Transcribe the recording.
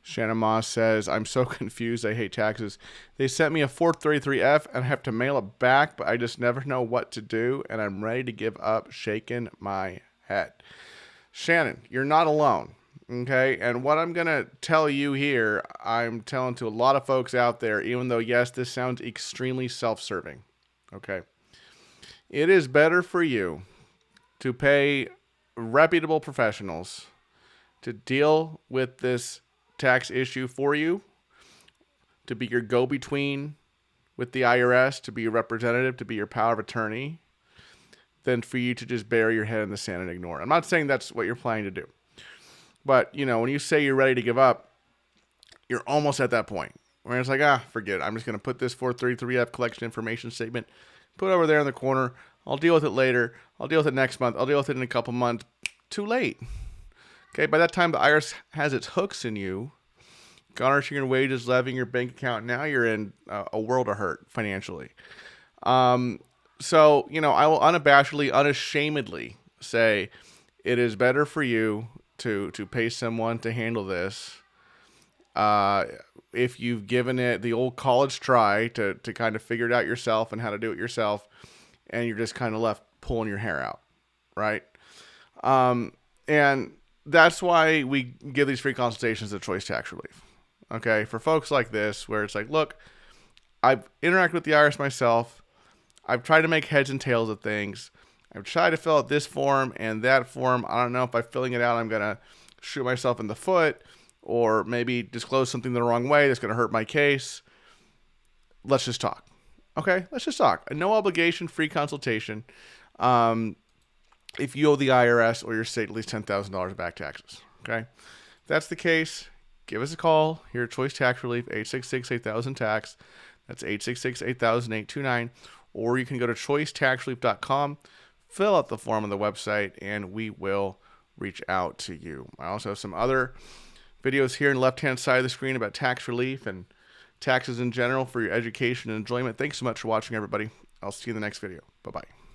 Shannon Moss says, I'm so confused. I hate taxes. They sent me a 433F and I have to mail it back, but I just never know what to do, and I'm ready to give up, shaking my head. Shannon, you're not alone. Okay. And what I'm going to tell you here, I'm telling to a lot of folks out there, even though, yes, this sounds extremely self serving. Okay. It is better for you to pay reputable professionals to deal with this tax issue for you, to be your go-between with the IRS, to be your representative, to be your power of attorney, than for you to just bury your head in the sand and ignore it. I'm not saying that's what you're planning to do. But, when you say you're ready to give up, you're almost at that point where it's like, forget it. I'm just going to put this 433F collection information statement, put it over there in the corner. I'll deal with it later. I'll deal with it next month. I'll deal with it in a couple months. Too late. Okay, by that time, the IRS has its hooks in you, garnishing your wages, levying your bank account. Now you're in a world of hurt financially. So, I will unashamedly say it is better for you to pay someone to handle this. If you've given it the old college try to kind of figure it out yourself and how to do it yourself, and you're just kind of left pulling your hair out, right? And that's why we give these free consultations at Choice Tax Relief. Okay, for folks like this, where it's like, look, I've interacted with the IRS myself. I've tried to make heads and tails of things. I've tried to fill out this form and that form. I don't know if by filling it out, I'm going to shoot myself in the foot or maybe disclose something the wrong way that's going to hurt my case. Let's just talk. Okay, let's just talk. A no obligation, free consultation. If you owe the IRS or your state at least $10,000 back taxes. Okay, if that's the case, give us a call here at Choice Tax Relief, 866-8000-TAX. That's 866-8000-829. Or you can go to choicetaxrelief.com, fill out the form on the website, and we will reach out to you. I also have some other videos here on the left-hand side of the screen about tax relief and taxes in general for your education and enjoyment. Thanks so much for watching, everybody. I'll see you in the next video. Bye-bye.